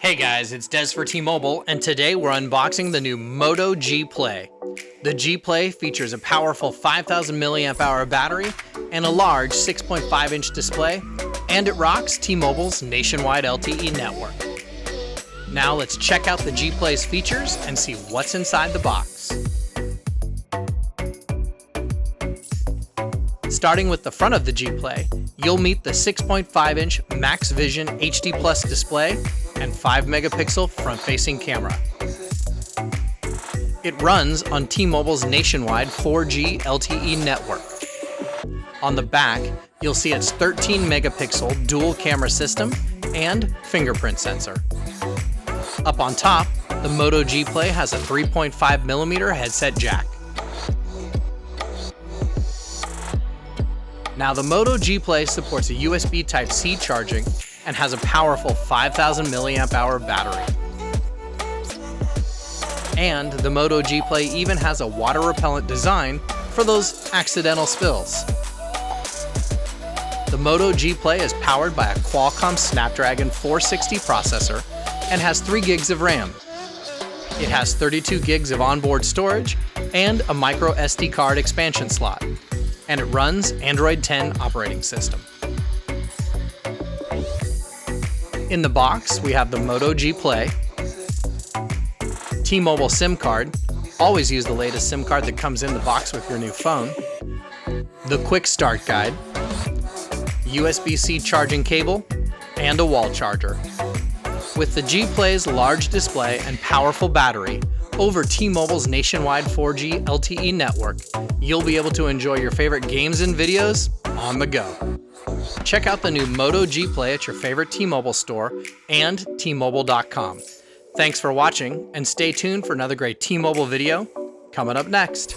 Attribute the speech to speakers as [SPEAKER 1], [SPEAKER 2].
[SPEAKER 1] Hey guys, it's Des for T-Mobile, and today we're unboxing the new Moto G Play. The G Play features a powerful 5,000 mAh battery and a large 6.5-inch display, and it rocks T-Mobile's nationwide LTE network. Now let's check out the G Play's features and see what's inside the box. Starting with the front of the G Play, you'll meet the 6.5-inch Max Vision HD Plus display and 5-megapixel front-facing camera. It runs on T-Mobile's nationwide 4G LTE network. On the back, you'll see its 13-megapixel dual camera system and fingerprint sensor. Up on top, the Moto G Play has a 3.5mm headset jack. Now, the Moto G Play supports a USB Type-C charging and has a powerful 5,000 mAh battery. And the Moto G Play even has a water-repellent design for those accidental spills. The Moto G Play is powered by a Qualcomm Snapdragon 460 processor and has 3 gigs of RAM. It has 32 gigs of onboard storage and a microSD card expansion slot, and it runs Android 10 operating system. In the box, we have the Moto G Play, T-Mobile SIM card, always use the latest SIM card that comes in the box with your new phone, the Quick Start Guide, USB-C charging cable, and a wall charger. With the G Play's large display and powerful battery, over T-Mobile's nationwide 4G LTE network, you'll be able to enjoy your favorite games and videos on the go. Check out the new Moto G Play at your favorite T-Mobile store and T-Mobile.com. Thanks for watching, and stay tuned for another great T-Mobile video coming up next.